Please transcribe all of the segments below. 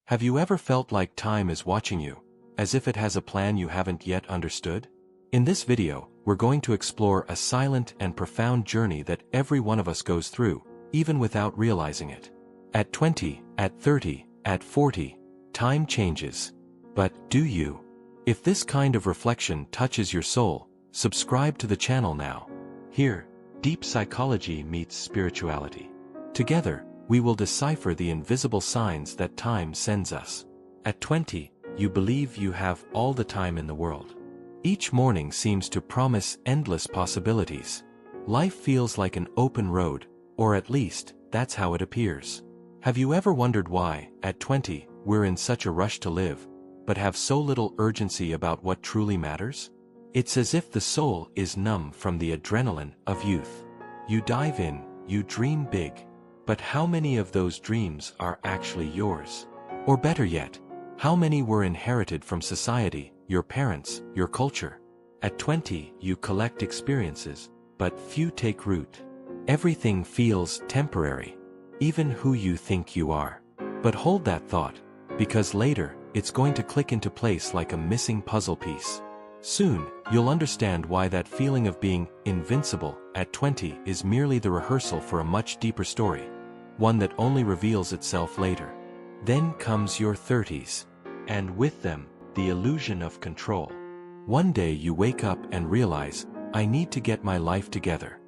Have you ever felt like time is watching you, as if it has a plan you haven't yet understood? In this video, we're going to explore a silent and profound journey that every one of us goes through, even without realizing it. At 20, at 30, at 40, time changes. But do you? If this kind of reflection touches your soul, subscribe to the channel now. Here, deep psychology meets spirituality. Together, we will decipher the invisible signs that time sends us. At 20, you believe you have all the time in the world. Each morning seems to promise endless possibilities. Life feels like an open road, or at least, that's how it appears. Have you ever wondered why, at 20, we're in such a rush to live, but have so little urgency about what truly matters? It's as if the soul is numb from the adrenaline of youth. You dive in, you dream big. But how many of those dreams are actually yours? Or better yet, how many were inherited from society, your parents, your culture? At 20, you collect experiences, but few take root. Everything feels temporary, even who you think you are. But hold that thought, because later, it's going to click into place like a missing puzzle piece. Soon, you'll understand why that feeling of being invincible at 20 is merely the rehearsal for a much deeper story, one that only reveals itself later. Then comes your 30s, and with them, the illusion of control. One day you wake up and realize, I need to get my life together.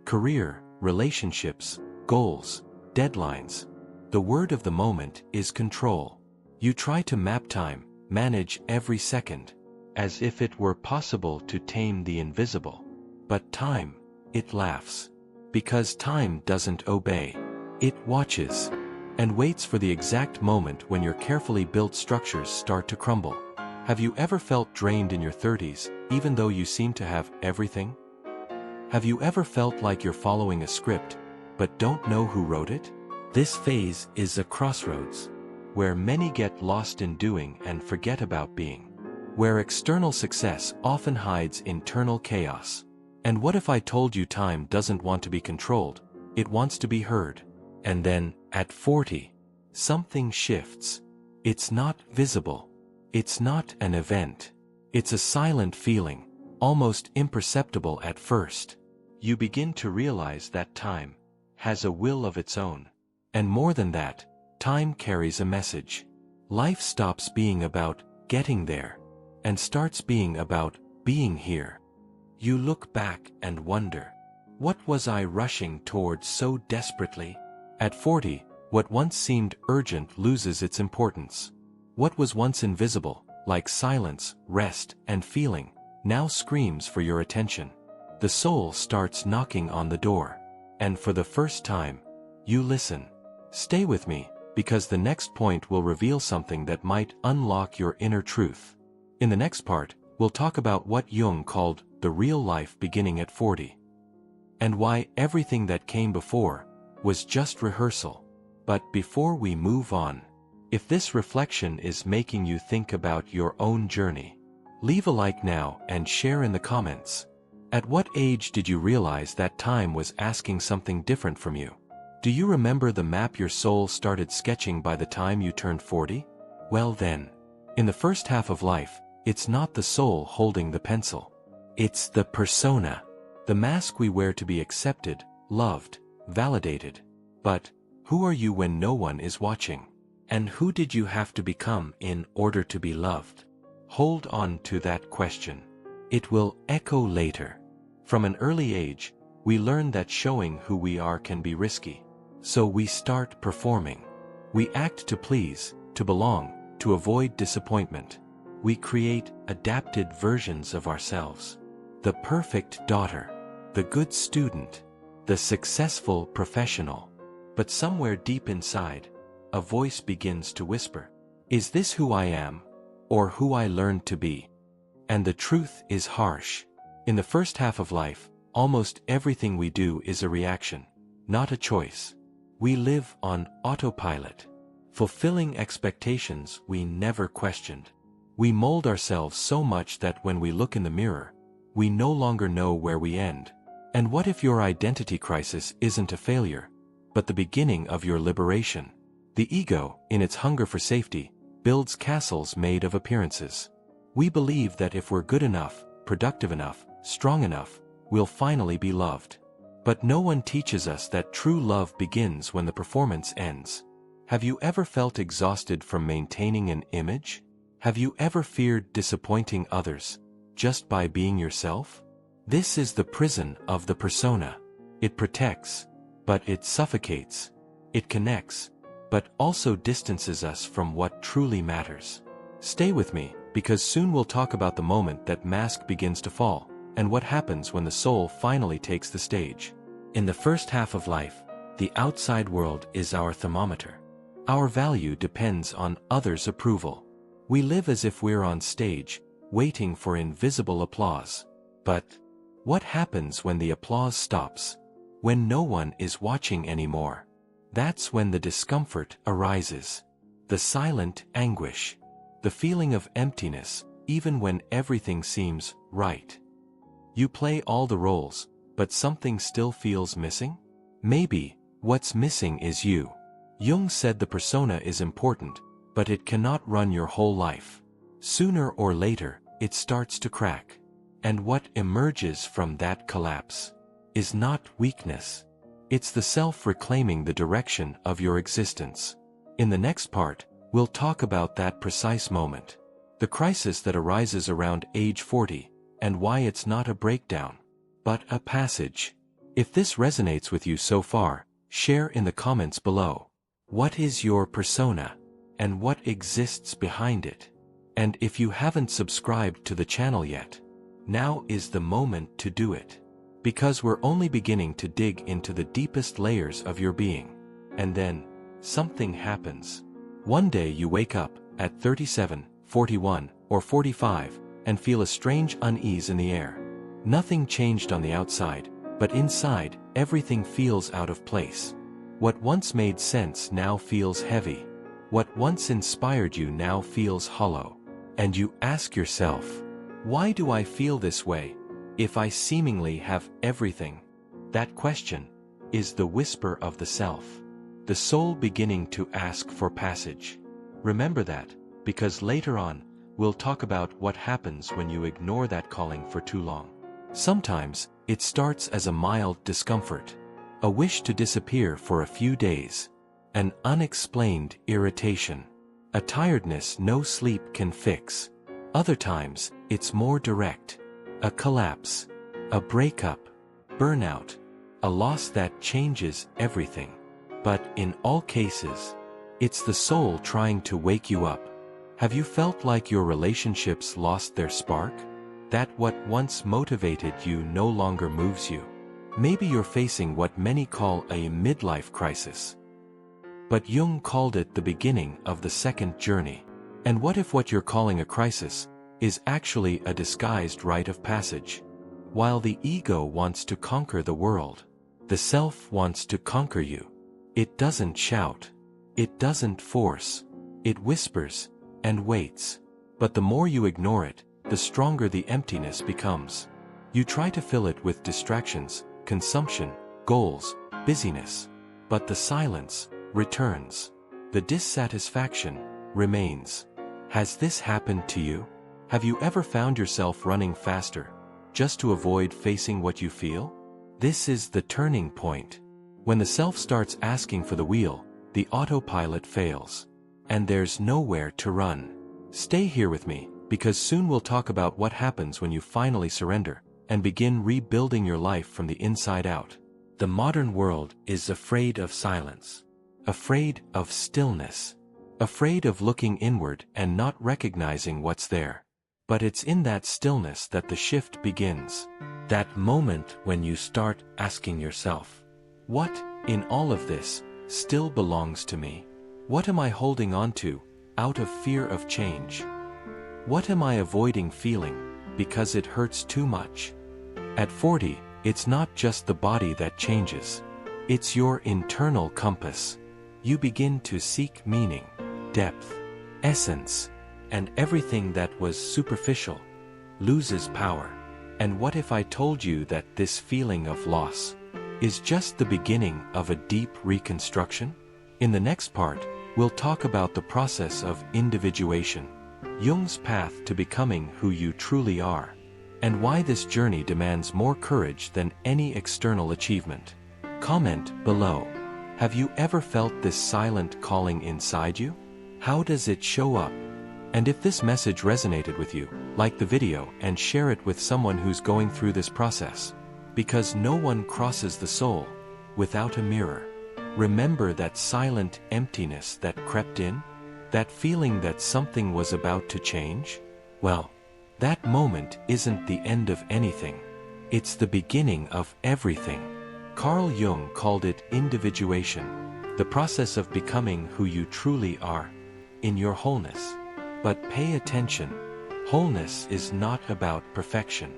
Career, relationships, goals, deadlines. The word of the moment is control. You try to map time, manage every second, as if it were possible to tame the invisible. But time, it laughs. Because time doesn't obey. It watches, and waits for the exact moment when your carefully built structures start to crumble. Have you ever felt drained in your 30s, even though you seem to have everything? Have you ever felt like you're following a script, but don't know who wrote it? This phase is a crossroads, where many get lost in doing and forget about being. Where external success often hides internal chaos. And what if I told you time doesn't want to be controlled, it wants to be heard? And then, at 40, something shifts. It's not visible. It's not an event. It's a silent feeling, almost imperceptible at first. You begin to realize that time has a will of its own. And more than that, time carries a message. Life stops being about getting there, and starts being about being here. You look back and wonder, what was I rushing towards so desperately? At 40, what once seemed urgent loses its importance. What was once invisible, like silence, rest, and feeling, now screams for your attention. The soul starts knocking on the door. And for the first time, you listen. Stay with me, because the next point will reveal something that might unlock your inner truth. In the next part, we'll talk about what Jung called the real life beginning at 40. And why everything that came before was just rehearsal. But before we move on, if this reflection is making you think about your own journey, leave a like now and share in the comments. At what age did you realize that time was asking something different from you? Do you remember the map your soul started sketching by the time you turned 40? Well then, in the first half of life, it's not the soul holding the pencil. It's the persona, the mask we wear to be accepted, loved, validated. But, who are you when no one is watching? And who did you have to become in order to be loved? Hold on to that question. It will echo later. From an early age, we learn that showing who we are can be risky. So we start performing. We act to please, to belong, to avoid disappointment. We create adapted versions of ourselves. The perfect daughter, the good student, the successful professional. But somewhere deep inside, a voice begins to whisper, is this who I am, or who I learned to be? And the truth is harsh. In the first half of life, almost everything we do is a reaction, not a choice. We live on autopilot, fulfilling expectations we never questioned. We mold ourselves so much that when we look in the mirror, we no longer know where we end. And what if your identity crisis isn't a failure, but the beginning of your liberation? The ego, in its hunger for safety, builds castles made of appearances. We believe that if we're good enough, productive enough, strong enough, we'll finally be loved. But no one teaches us that true love begins when the performance ends. Have you ever felt exhausted from maintaining an image? Have you ever feared disappointing others just by being yourself? This is the prison of the persona. It protects, but it suffocates. It connects, but also distances us from what truly matters. Stay with me, because soon we'll talk about the moment that mask begins to fall, and what happens when the soul finally takes the stage. In the first half of life, the outside world is our thermometer. Our value depends on others' approval. We live as if we're on stage, waiting for invisible applause. But what happens when the applause stops? When no one is watching anymore? That's when the discomfort arises. The silent anguish. The feeling of emptiness, even when everything seems right. You play all the roles, but something still feels missing? Maybe what's missing is you. Jung said the persona is important, but it cannot run your whole life. Sooner or later, it starts to crack. And what emerges from that collapse is not weakness. It's the self reclaiming the direction of your existence. In the next part, we'll talk about that precise moment. The crisis that arises around age 40, and why it's not a breakdown, but a passage. If this resonates with you so far, share in the comments below. What is your persona? And what exists behind it? And if you haven't subscribed to the channel yet, now is the moment to do it. Because we're only beginning to dig into the deepest layers of your being. And then, something happens. One day you wake up, at 37, 41, or 45, and feel a strange unease in the air. Nothing changed on the outside, but inside, everything feels out of place. What once made sense now feels heavy. What once inspired you now feels hollow. And you ask yourself, why do I feel this way, if I seemingly have everything? That question is the whisper of the self, the soul beginning to ask for passage. Remember that, because later on, we'll talk about what happens when you ignore that calling for too long. Sometimes, it starts as a mild discomfort, a wish to disappear for a few days, an unexplained irritation, a tiredness no sleep can fix. Other times, it's more direct, a collapse, a breakup, burnout, a loss that changes everything. But in all cases, it's the soul trying to wake you up. Have you felt like your relationships lost their spark? That what once motivated you no longer moves you? Maybe you're facing what many call a midlife crisis. But Jung called it the beginning of the second journey. And what if what you're calling a crisis is actually a disguised rite of passage? While the ego wants to conquer the world, the self wants to conquer you. It doesn't shout. It doesn't force. It whispers and waits. But the more you ignore it, the stronger the emptiness becomes. You try to fill it with distractions, consumption, goals, busyness. But the silence returns. The dissatisfaction remains. Has this happened to you? Have you ever found yourself running faster, just to avoid facing what you feel? This is the turning point. When the self starts asking for the wheel, the autopilot fails. And there's nowhere to run. Stay here with me, because soon we'll talk about what happens when you finally surrender, and begin rebuilding your life from the inside out. The modern world is afraid of silence. Afraid of stillness. Afraid of looking inward and not recognizing what's there. But it's in that stillness that the shift begins. That moment when you start asking yourself, what, in all of this, still belongs to me? What am I holding on to, out of fear of change? What am I avoiding feeling, because it hurts too much? At 40, it's not just the body that changes. It's your internal compass. You begin to seek meaning, depth, essence, and everything that was superficial loses power. And what if I told you that this feeling of loss is just the beginning of a deep reconstruction? In the next part, we'll talk about the process of individuation, Jung's path to becoming who you truly are, and why this journey demands more courage than any external achievement. Comment below. Have you ever felt this silent calling inside you? How does it show up? And if this message resonated with you, like the video and share it with someone who's going through this process. Because no one crosses the soul without a mirror. Remember that silent emptiness that crept in? That feeling that something was about to change? Well, that moment isn't the end of anything. It's the beginning of everything. Carl Jung called it individuation, the process of becoming who you truly are, in your wholeness. But pay attention, wholeness is not about perfection.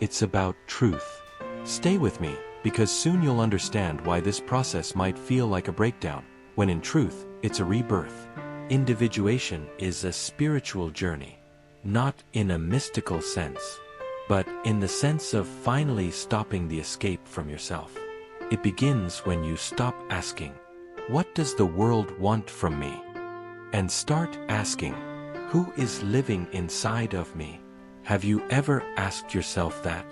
It's about truth. Stay with me, because soon you'll understand why this process might feel like a breakdown, when in truth, it's a rebirth. Individuation is a spiritual journey, not in a mystical sense, but in the sense of finally stopping the escape from yourself. It begins when you stop asking, "What does the world want from me?" and start asking, "Who is living inside of me?" Have you ever asked yourself that?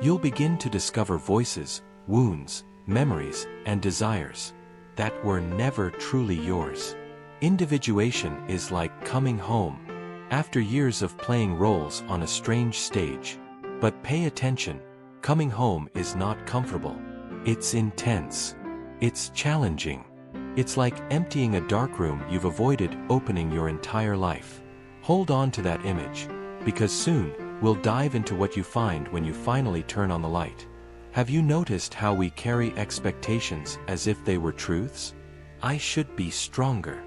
You'll begin to discover voices, wounds, memories, and desires that were never truly yours. Individuation is like coming home after years of playing roles on a strange stage. But pay attention, coming home is not comfortable. It's intense. It's challenging. It's like emptying a dark room you've avoided opening your entire life. Hold on to that image, because soon, we'll dive into what you find when you finally turn on the light. Have you noticed how we carry expectations as if they were truths? I should be stronger.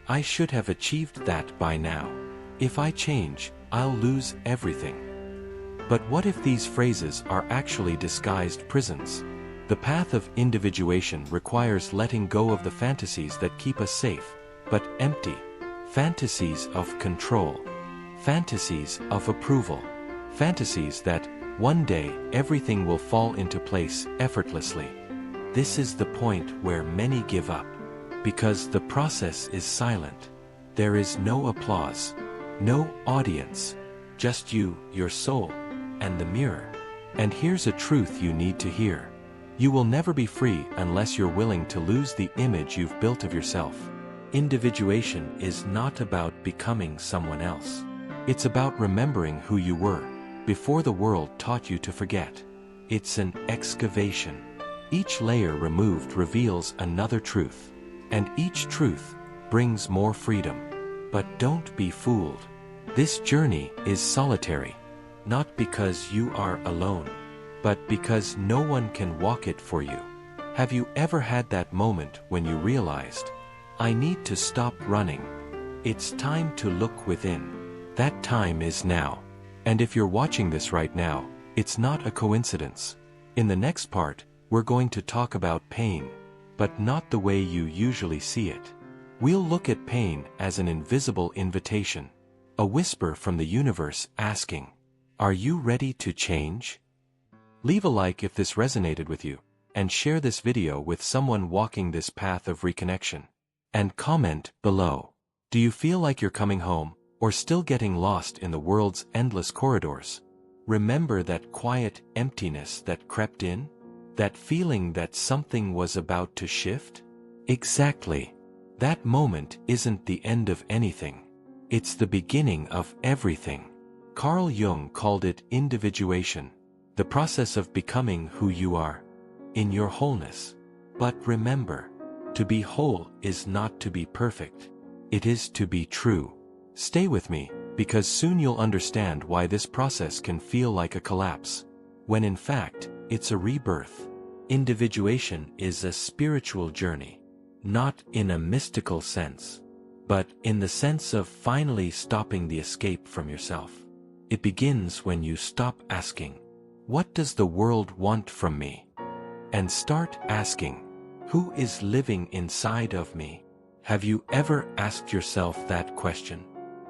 I should have achieved that by now. If I change, I'll lose everything. But what if these phrases are actually disguised prisons? The path of individuation requires letting go of the fantasies that keep us safe, but empty. Fantasies of control. Fantasies of approval. Fantasies that, one day, everything will fall into place effortlessly. This is the point where many give up. Because the process is silent. There is no applause. No audience. Just you, your soul, and the mirror. And here's a truth you need to hear. You will never be free unless you're willing to lose the image you've built of yourself. Individuation is not about becoming someone else. It's about remembering who you were before the world taught you to forget. It's an excavation. Each layer removed reveals another truth. And each truth brings more freedom. But don't be fooled. This journey is solitary. Not because you are alone, but because no one can walk it for you. Have you ever had that moment when you realized, I need to stop running? It's time to look within. That time is now. And if you're watching this right now, it's not a coincidence. In the next part, we're going to talk about pain, but not the way you usually see it. We'll look at pain as an invisible invitation, a whisper from the universe asking, are you ready to change? Leave a like if this resonated with you, and share this video with someone walking this path of reconnection. And comment below. Do you feel like you're coming home, or still getting lost in the world's endless corridors? Remember that quiet emptiness that crept in? That feeling that something was about to shift? Exactly. That moment isn't the end of anything. It's the beginning of everything. Carl Jung called it individuation, the process of becoming who you are, in your wholeness. But remember, to be whole is not to be perfect. It is to be true. Stay with me, because soon you'll understand why this process can feel like a collapse, when in fact, it's a rebirth. Individuation is a spiritual journey, not in a mystical sense, but in the sense of finally stopping the escape from yourself. It begins when you stop asking, what does the world want from me? And start asking, who is living inside of me? Have you ever asked yourself that question?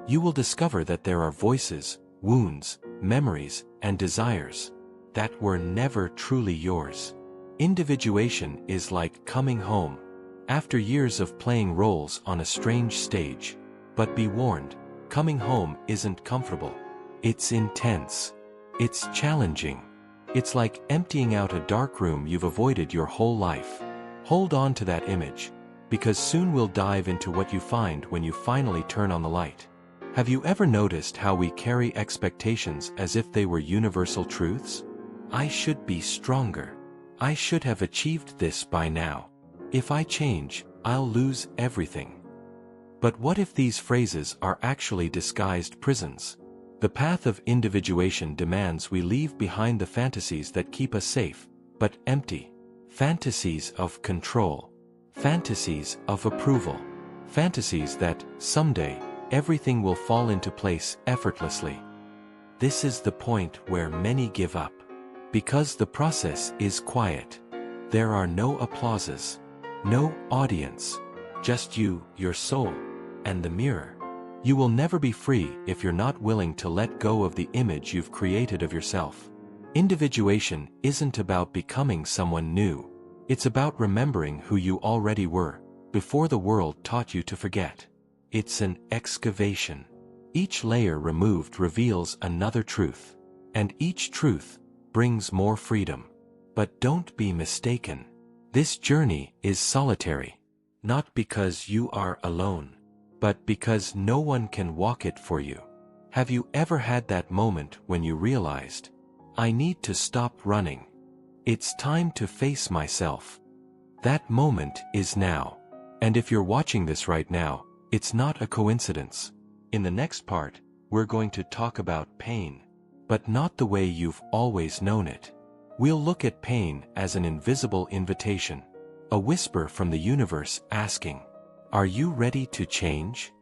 You will discover that there are voices, wounds, memories, and desires that were never truly yours. Individuation is like coming home After years of playing roles on a strange stage. But be warned, coming home isn't comfortable. It's intense. It's challenging. It's like emptying out a dark room you've avoided your whole life. Hold on to that image, because soon we'll dive into what you find when you finally turn on the light. Have you ever noticed how we carry expectations as if they were universal truths? I should be stronger. I should have achieved this by now. If I change, I'll lose everything. But what if these phrases are actually disguised prisons? The path of individuation demands we leave behind the fantasies that keep us safe, but empty. Fantasies of control. Fantasies of approval. Fantasies that, someday, everything will fall into place effortlessly. This is the point where many give up. Because the process is quiet. There are no applauses. No audience. Just you, your soul, and the mirror. You will never be free if you're not willing to let go of the image you've created of yourself. Individuation isn't about becoming someone new. It's about remembering who you already were, before the world taught you to forget. It's an excavation. Each layer removed reveals another truth. And each truth brings more freedom. But don't be mistaken. This journey is solitary. Not because you are alone, but because no one can walk it for you. Have you ever had that moment when you realized, I need to stop running. It's time to face myself. That moment is now. And if you're watching this right now, it's not a coincidence. In the next part, we're going to talk about pain, but not the way you've always known it. We'll look at pain as an invisible invitation, a whisper from the universe asking, are you ready to change?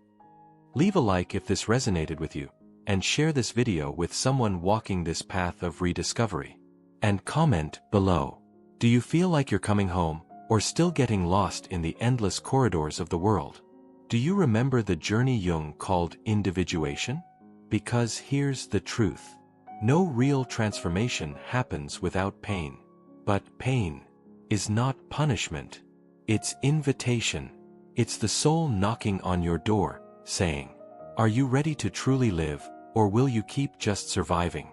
Leave a like if this resonated with you, and share this video with someone walking this path of rediscovery. And comment below. Do you feel like you're coming home, or still getting lost in the endless corridors of the world? Do you remember the journey Jung called individuation? Because here's the truth. No real transformation happens without pain. But pain is not punishment. It's invitation. It's the soul knocking on your door, saying, are you ready to truly live, or will you keep just surviving?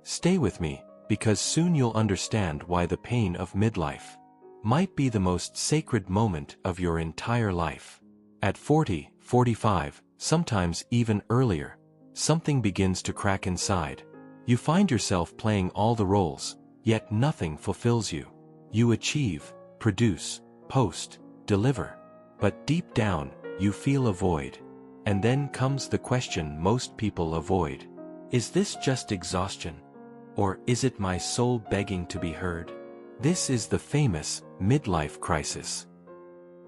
Stay with me, because soon you'll understand why the pain of midlife might be the most sacred moment of your entire life. At 40, 45, sometimes even earlier, something begins to crack inside. You find yourself playing all the roles, yet nothing fulfills you. You achieve, produce, post, deliver. But deep down, you feel a void. And then comes the question most people avoid. Is this just exhaustion? Or is it my soul begging to be heard? This is the famous midlife crisis.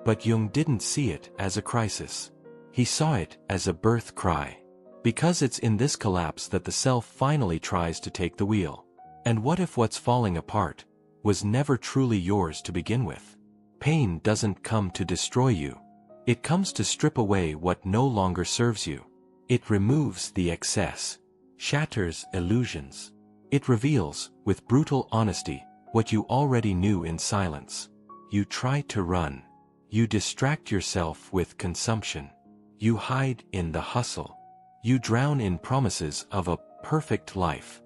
But Jung didn't see it as a crisis. He saw it as a birth cry. Because it's in this collapse that the self finally tries to take the wheel. And what if what's falling apart was never truly yours to begin with? Pain doesn't come to destroy you. It comes to strip away what no longer serves you. It removes the excess, shatters illusions. It reveals, with brutal honesty, what you already knew in silence. You try to run. You distract yourself with consumption. You hide in the hustle. You drown in promises of a perfect life.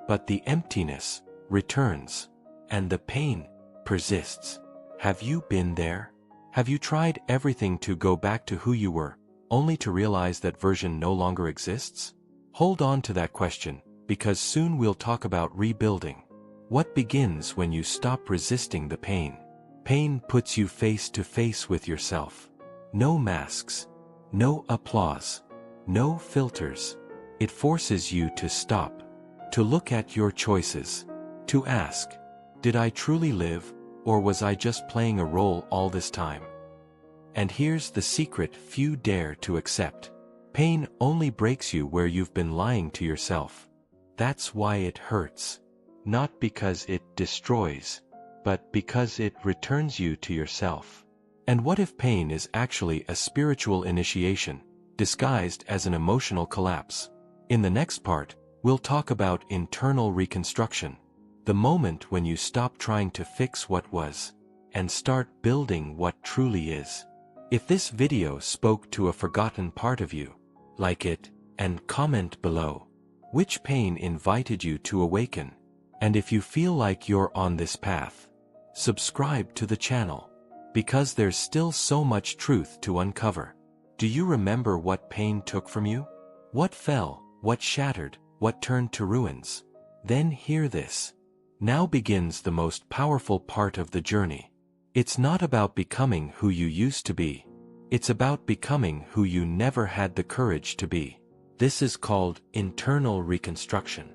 But the emptiness returns, and the pain persists. Have you been there? Have you tried everything to go back to who you were, only to realize that version no longer exists? Hold on to that question, because soon we'll talk about rebuilding. What begins when you stop resisting the pain? Pain puts you face to face with yourself. No masks. No applause. No filters. It forces you to stop. To look at your choices. To ask, did I truly live, or was I just playing a role all this time? And here's the secret few dare to accept. Pain only breaks you where you've been lying to yourself. That's why it hurts. Not because it destroys, but because it returns you to yourself. And what if pain is actually a spiritual initiation, disguised as an emotional collapse? In the next part, we'll talk about internal reconstruction. The moment when you stop trying to fix what was, and start building what truly is. If this video spoke to a forgotten part of you, like it, and comment below. Which pain invited you to awaken? And if you feel like you're on this path, subscribe to the channel, because there's still so much truth to uncover. Do you remember what pain took from you? What fell, what shattered, what turned to ruins? Then hear this. Now begins the most powerful part of the journey. It's not about becoming who you used to be. It's about becoming who you never had the courage to be. This is called internal reconstruction.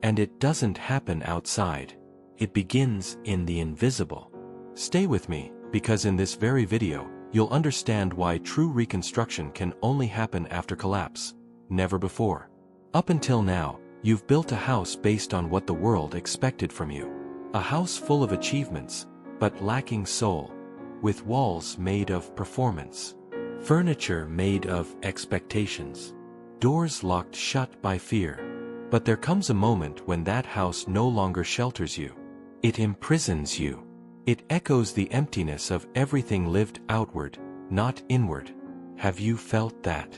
And it doesn't happen outside. It begins in the invisible. Stay with me, because in this very video, you'll understand why true reconstruction can only happen after collapse, never before. Up until now, you've built a house based on what the world expected from you. A house full of achievements, but lacking soul, with walls made of performance, furniture made of expectations, doors locked shut by fear. But there comes a moment when that house no longer shelters you. It imprisons you. It echoes the emptiness of everything lived outward, not inward. Have you felt that?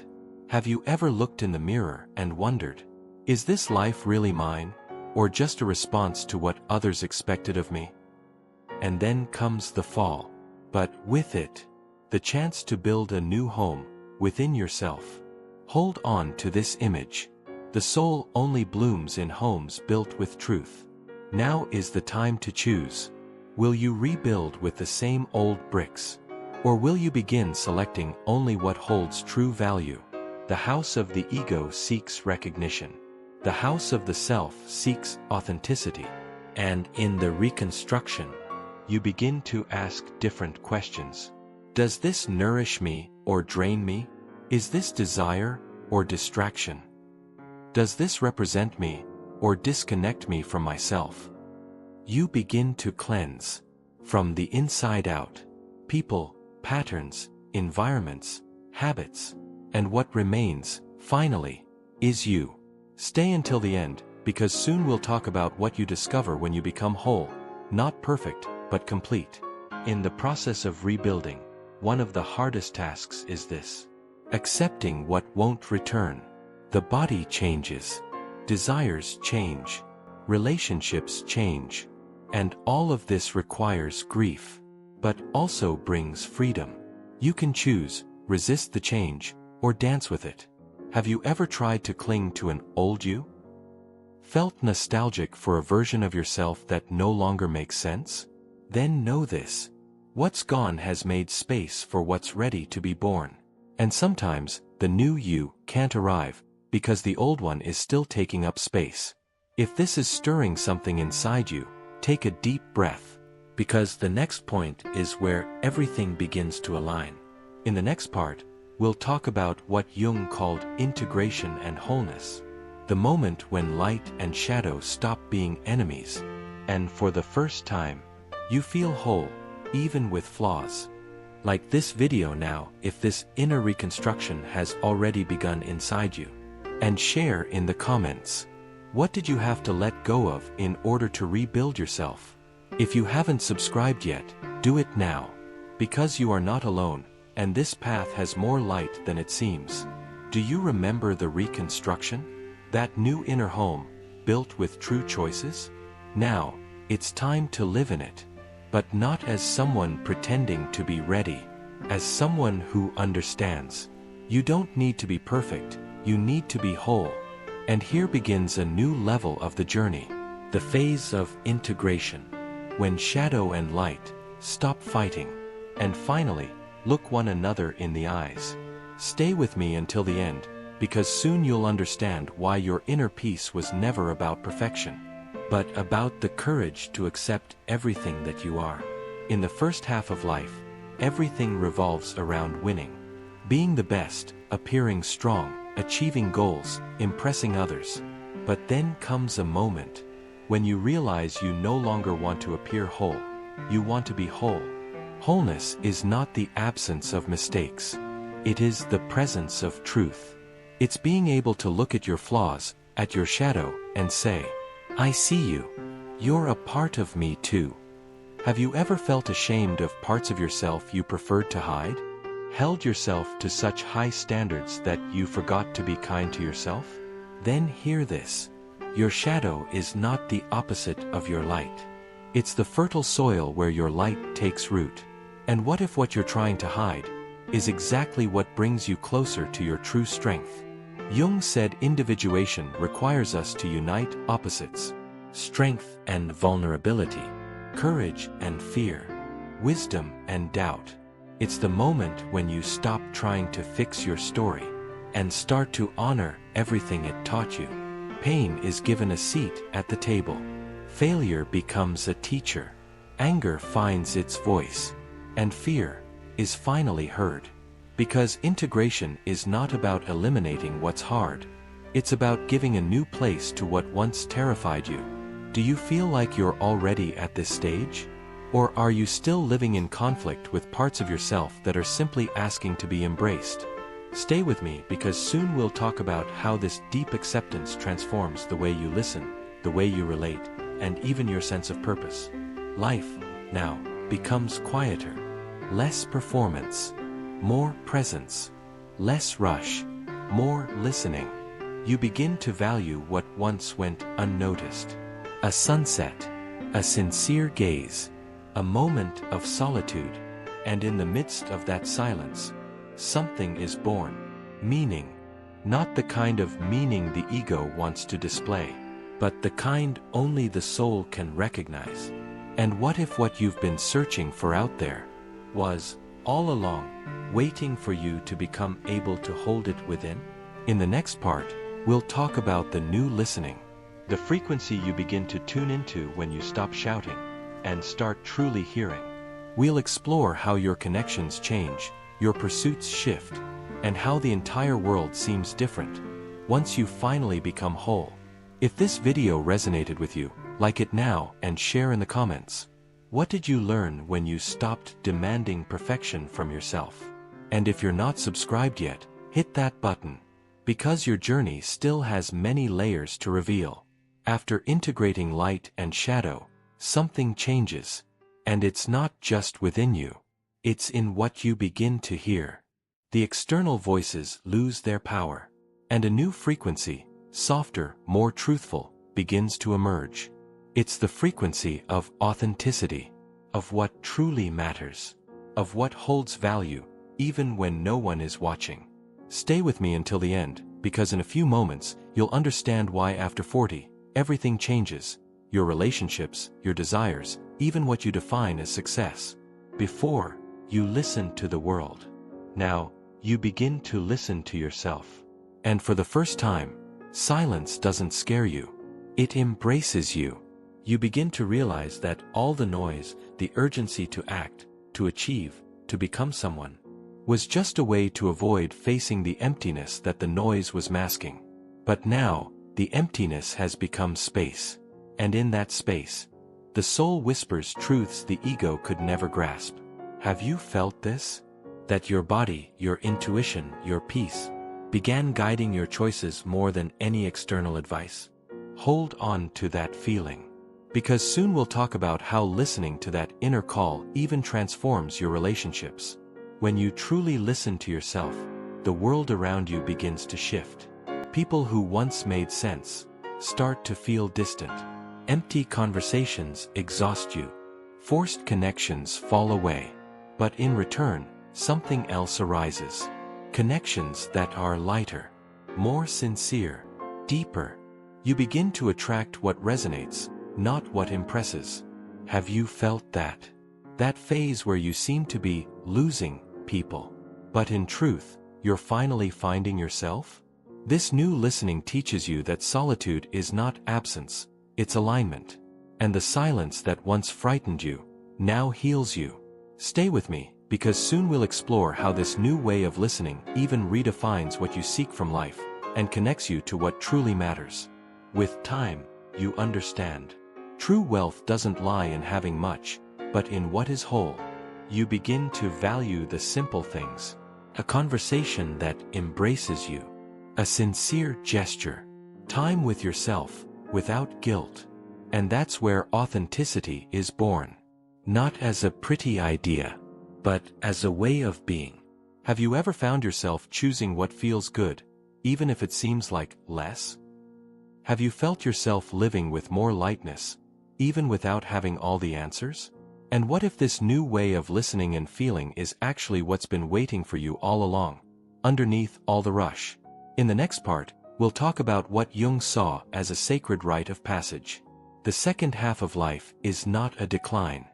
Have you ever looked in the mirror and wondered, is this life really mine, or just a response to what others expected of me? And then comes the fall. But with it, the chance to build a new home within yourself. Hold on to this image. The soul only blooms in homes built with truth. Now is the time to choose. Will you rebuild with the same old bricks? Or will you begin selecting only what holds true value? The house of the ego seeks recognition. The house of the self seeks authenticity. And in the reconstruction, you begin to ask different questions. Does this nourish me or drain me? Is this desire or distraction? Does this represent me or disconnect me from myself? You begin to cleanse from the inside out. People, patterns, environments, habits, and what remains, finally, is you. Stay until the end, because soon we'll talk about what you discover when you become whole, not perfect, but complete. In the process of rebuilding, one of the hardest tasks is this: accepting what won't return. The body changes, desires change, relationships change, and all of this requires grief, but also brings freedom. You can choose, resist the change, or dance with it. Have you ever tried to cling to an old you? Felt nostalgic for a version of yourself that no longer makes sense? Then know this: what's gone has made space for what's ready to be born. And sometimes, the new you can't arrive, because the old one is still taking up space. If this is stirring something inside you, take a deep breath, because the next point is where everything begins to align. In the next part, we'll talk about what Jung called integration and wholeness. The moment when light and shadow stop being enemies, and for the first time, you feel whole, even with flaws. Like this video now if this inner reconstruction has already begun inside you. And share in the comments. What did you have to let go of in order to rebuild yourself? If you haven't subscribed yet, do it now. Because you are not alone, and this path has more light than it seems. Do you remember the reconstruction? That new inner home, built with true choices? Now, it's time to live in it. But not as someone pretending to be ready. As someone who understands. You don't need to be perfect. You need to be whole. And here begins a new level of the journey. The phase of integration. When shadow and light stop fighting. And finally, look one another in the eyes. Stay with me until the end, because soon you'll understand why your inner peace was never about perfection, but about the courage to accept everything that you are. In the first half of life, everything revolves around winning. Being the best, appearing strong, achieving goals, impressing others. But then comes a moment when you realize you no longer want to appear whole. You want to be whole. Wholeness is not the absence of mistakes. It is the presence of truth. It's being able to look at your flaws, at your shadow, and say, I see you. You're a part of me too. Have you ever felt ashamed of parts of yourself you preferred to hide? Held yourself to such high standards that you forgot to be kind to yourself? Then hear this. Your shadow is not the opposite of your light. It's the fertile soil where your light takes root. And what if what you're trying to hide is exactly what brings you closer to your true strength? Jung said individuation requires us to unite opposites: strength and vulnerability, courage and fear, wisdom and doubt. It's the moment when you stop trying to fix your story and start to honor everything it taught you. Pain is given a seat at the table. Failure becomes a teacher. Anger finds its voice. And fear is finally heard. Because integration is not about eliminating what's hard. It's about giving a new place to what once terrified you. Do you feel like you're already at this stage? Or are you still living in conflict with parts of yourself that are simply asking to be embraced? Stay with me, because soon we'll talk about how this deep acceptance transforms the way you listen, the way you relate, and even your sense of purpose. Life, now, becomes quieter. Less performance. More presence. Less rush. More listening. You begin to value what once went unnoticed. A sunset. A sincere gaze. A moment of solitude. And in the midst of that silence, something is born. Meaning. Not the kind of meaning the ego wants to display, but the kind only the soul can recognize. And what if what you've been searching for out there was, all along, waiting for you to become able to hold it within? In the next part, we'll talk about the new listening. The frequency you begin to tune into when you stop shouting and start truly hearing. We'll explore how your connections change, your pursuits shift, and how the entire world seems different once you finally become whole. If this video resonated with you, like it now and share in the comments. What did you learn when you stopped demanding perfection from yourself? And if you're not subscribed yet, hit that button, because your journey still has many layers to reveal. After integrating light and shadow, something changes. And it's not just within you. It's in what you begin to hear. The external voices lose their power. And a new frequency, softer, more truthful, begins to emerge. It's the frequency of authenticity, of what truly matters, of what holds value, even when no one is watching. Stay with me until the end, because in a few moments, you'll understand why after 40, everything changes. Your relationships, your desires, even what you define as success. Before, you listened to the world. Now, you begin to listen to yourself. And for the first time, silence doesn't scare you. It embraces you. You begin to realize that all the noise, the urgency to act, to achieve, to become someone, was just a way to avoid facing the emptiness that the noise was masking. But now, the emptiness has become space. And in that space, the soul whispers truths the ego could never grasp. Have you felt this? That your body, your intuition, your peace, began guiding your choices more than any external advice? Hold on to that feeling. Because soon we'll talk about how listening to that inner call even transforms your relationships. When you truly listen to yourself, the world around you begins to shift. People who once made sense start to feel distant. Empty conversations exhaust you. Forced connections fall away. But in return, something else arises. Connections that are lighter, more sincere, deeper. You begin to attract what resonates, not what impresses. Have you felt that? That phase where you seem to be losing people, but in truth, you're finally finding yourself? This new listening teaches you that solitude is not absence, it's alignment. And the silence that once frightened you, now heals you. Stay with me, because soon we'll explore how this new way of listening even redefines what you seek from life, and connects you to what truly matters. With time, you understand. True wealth doesn't lie in having much, but in what is whole. You begin to value the simple things. A conversation that embraces you. A sincere gesture. Time with yourself, without guilt. And that's where authenticity is born. Not as a pretty idea, but as a way of being. Have you ever found yourself choosing what feels good, even if it seems like less? Have you felt yourself living with more lightness, even without having all the answers? And what if this new way of listening and feeling is actually what's been waiting for you all along, underneath all the rush? In the next part, we'll talk about what Jung saw as a sacred rite of passage. The second half of life is not a decline.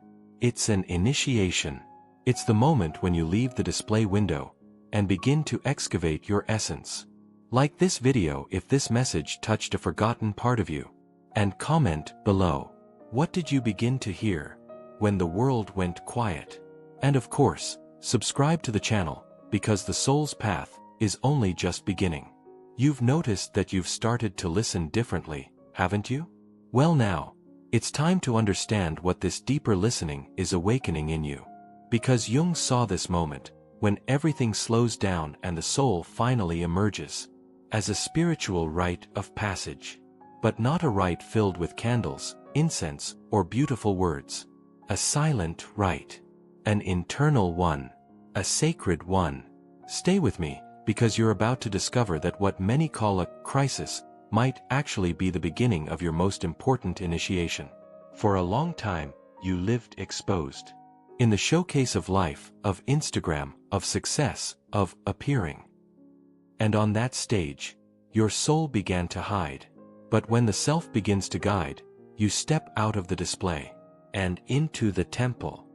It's an initiation. It's the moment when you leave the display window and begin to excavate your essence. Like this video if this message touched a forgotten part of you. And comment below. What did you begin to hear when the world went quiet? And of course, subscribe to the channel, because the soul's path is only just beginning. You've noticed that you've started to listen differently, haven't you? Well now, it's time to understand what this deeper listening is awakening in you. Because Jung saw this moment, when everything slows down and the soul finally emerges, as a spiritual rite of passage. But not a rite filled with candles, incense, or beautiful words. A silent rite. An internal one. A sacred one. Stay with me, because you're about to discover that what many call a crisis might actually be the beginning of your most important initiation. For a long time, you lived exposed. In the showcase of life, of Instagram, of success, of appearing. And on that stage, your soul began to hide. But when the self begins to guide, you step out of the display and into the temple.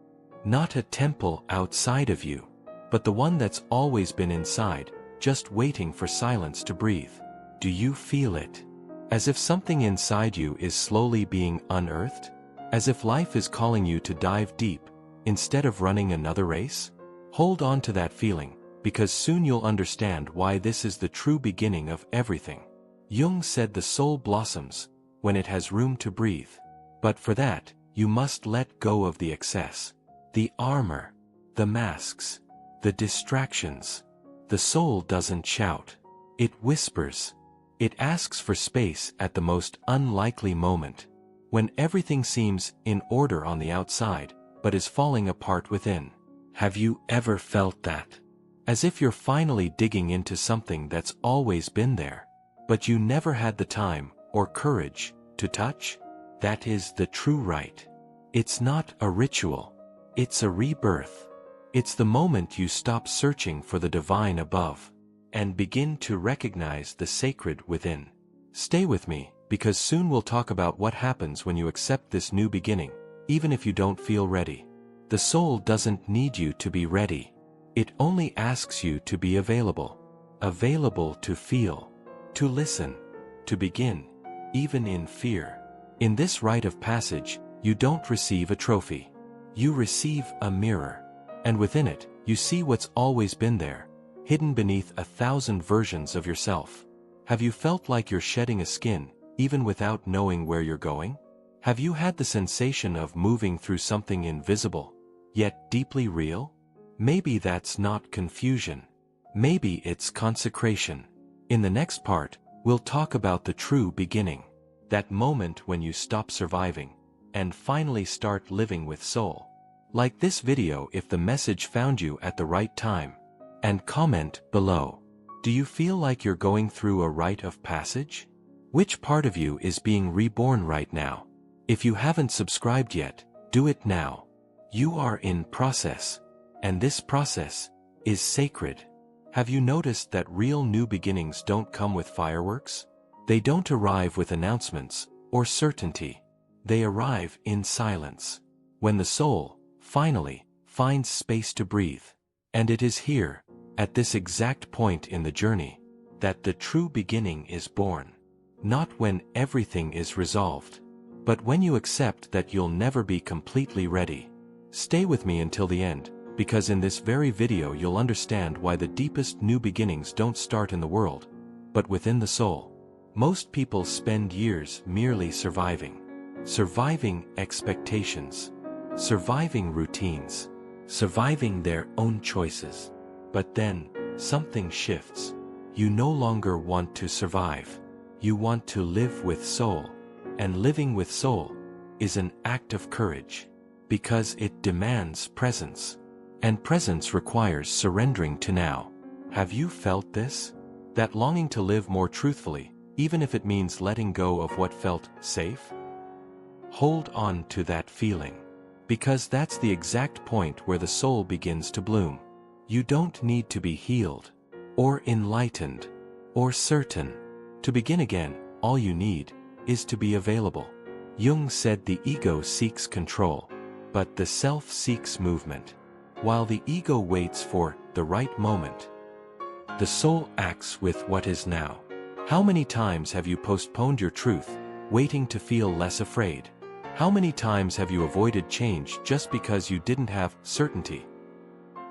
Not a temple outside of you, but the one that's always been inside, just waiting for silence to breathe. Do you feel it? As if something inside you is slowly being unearthed? As if life is calling you to dive deep, instead of running another race? Hold on to that feeling, because soon you'll understand why this is the true beginning of everything. Jung said the soul blossoms when it has room to breathe. But for that, you must let go of the excess. The armor. The masks. The distractions. The soul doesn't shout. It whispers. It asks for space at the most unlikely moment. When everything seems in order on the outside, but is falling apart within. Have you ever felt that? As if you're finally digging into something that's always been there, but you never had the time or courage to touch? That is the true rite. It's not a ritual. It's a rebirth. It's the moment you stop searching for the divine above and begin to recognize the sacred within. Stay with me, because soon we'll talk about what happens when you accept this new beginning, even if you don't feel ready. The soul doesn't need you to be ready. It only asks you to be available. Available to feel, to listen, to begin, even in fear. In this rite of passage, you don't receive a trophy. You receive a mirror. And within it, you see what's always been there, hidden beneath 1,000 versions of yourself. Have you felt like you're shedding a skin, even without knowing where you're going? Have you had the sensation of moving through something invisible, yet deeply real? Maybe that's not confusion. Maybe it's consecration. In the next part, we'll talk about the true beginning. That moment when you stop surviving and finally start living with soul. Like this video if the message found you at the right time. And comment below. Do you feel like you're going through a rite of passage? Which part of you is being reborn right now? If you haven't subscribed yet, do it now. You are in process. And this process is sacred. Have you noticed that real new beginnings don't come with fireworks? They don't arrive with announcements or certainty. They arrive in silence. When the soul, finally, finds space to breathe. And it is here, at this exact point in the journey, that the true beginning is born. Not when everything is resolved, but when you accept that you'll never be completely ready. Stay with me until the end, because in this very video you'll understand why the deepest new beginnings don't start in the world, but within the soul. Most people spend years merely surviving. Surviving expectations. Surviving routines. Surviving their own choices. But then, something shifts. You no longer want to survive. You want to live with soul. And living with soul is an act of courage. Because it demands presence. And presence requires surrendering to now. Have you felt this? That longing to live more truthfully, even if it means letting go of what felt safe? Hold on to that feeling. Because that's the exact point where the soul begins to bloom. You don't need to be healed, or enlightened, or certain. To begin again, all you need is to be available. Jung said the ego seeks control, but the self seeks movement. While the ego waits for the right moment, the soul acts with what is now. How many times have you postponed your truth, waiting to feel less afraid? How many times have you avoided change just because you didn't have certainty?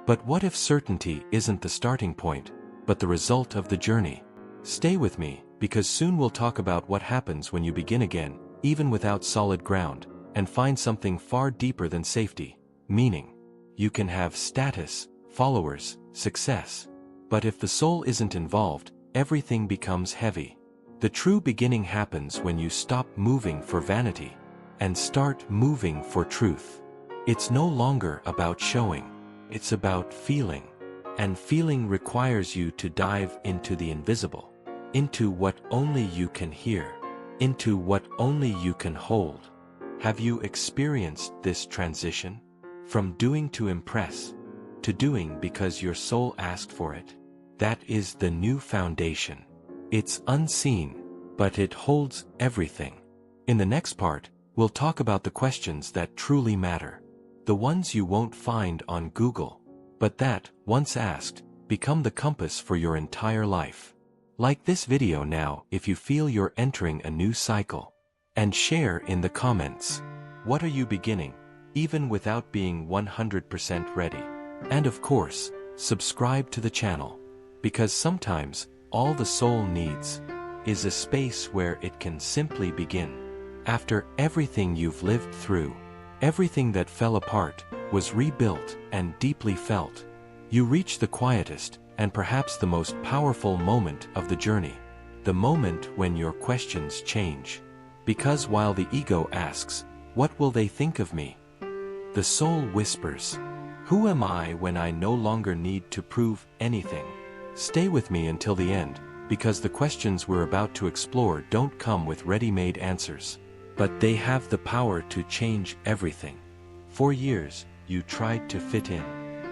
But what if certainty isn't the starting point, but the result of the journey? Stay with me, because soon we'll talk about what happens when you begin again, even without solid ground, and find something far deeper than safety, meaning. You can have status, followers, success. But if the soul isn't involved, everything becomes heavy. The true beginning happens when you stop moving for vanity and start moving for truth. It's no longer about showing. It's about feeling. And feeling requires you to dive into the invisible, into what only you can hear, into what only you can hold. Have you experienced this transition? From doing to impress, to doing because your soul asked for it. That is the new foundation. It's unseen, but it holds everything. In the next part, we'll talk about the questions that truly matter. The ones you won't find on Google, but that, once asked, become the compass for your entire life. Like this video now if you feel you're entering a new cycle. And share in the comments. What are you beginning? Even without being 100% ready. And of course, subscribe to the channel. Because sometimes, all the soul needs is a space where it can simply begin. After everything you've lived through, everything that fell apart, was rebuilt and deeply felt, you reach the quietest and perhaps the most powerful moment of the journey. The moment when your questions change. Because while the ego asks, "What will they think of me?" the soul whispers, "Who am I when I no longer need to prove anything?" Stay with me until the end, because the questions we're about to explore don't come with ready-made answers. But they have the power to change everything. For years, you tried to fit in.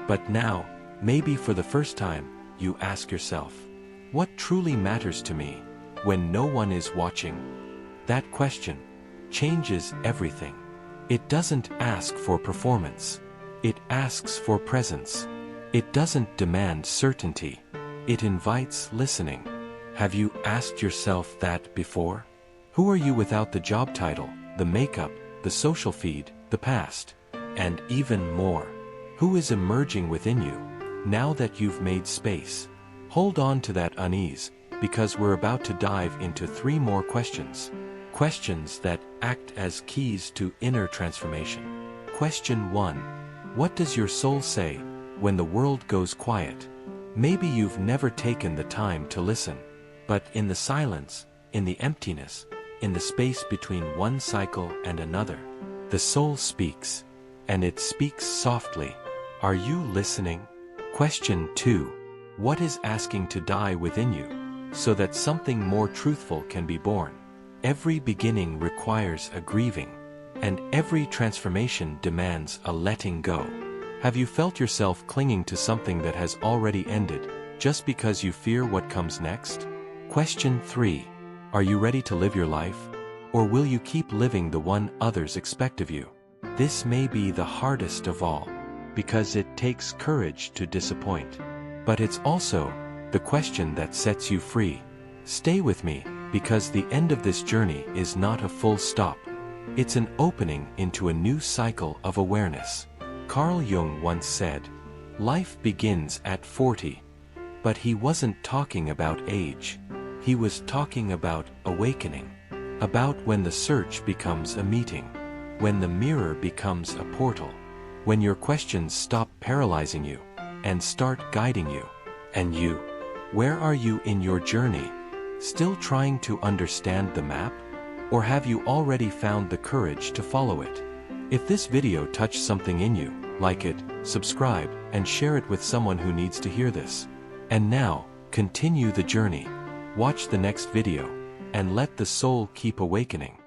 But now, maybe for the first time, you ask yourself, what truly matters to me when no one is watching? That question changes everything. It doesn't ask for performance. It asks for presence. It doesn't demand certainty. It invites listening. Have you asked yourself that before? Who are you without the job title, the makeup, the social feed, the past? And even more, who is emerging within you, now that you've made space? Hold on to that unease, because we're about to dive into 3 more questions. Questions that act as keys to inner transformation. Question 1. What does your soul say when the world goes quiet? Maybe you've never taken the time to listen, but in the silence, in the emptiness, in the space between one cycle and another, the soul speaks, and it speaks softly. Are you listening? Question 2. What is asking to die within you, so that something more truthful can be born? Every beginning requires a grieving, and every transformation demands a letting go. Have you felt yourself clinging to something that has already ended, just because you fear what comes next? Question 3. Are you ready to live your life? Or will you keep living the one others expect of you? This may be the hardest of all, because it takes courage to disappoint. But it's also the question that sets you free. Stay with me, because the end of this journey is not a full stop. It's an opening into a new cycle of awareness. Carl Jung once said, "Life begins at 40. But he wasn't talking about age. He was talking about awakening. About when the search becomes a meeting. When the mirror becomes a portal. When your questions stop paralyzing you and start guiding you. And you? Where are you in your journey? Still trying to understand the map? Or have you already found the courage to follow it? If this video touched something in you, like it, subscribe, and share it with someone who needs to hear this. And now, continue the journey. Watch the next video, and let the soul keep awakening.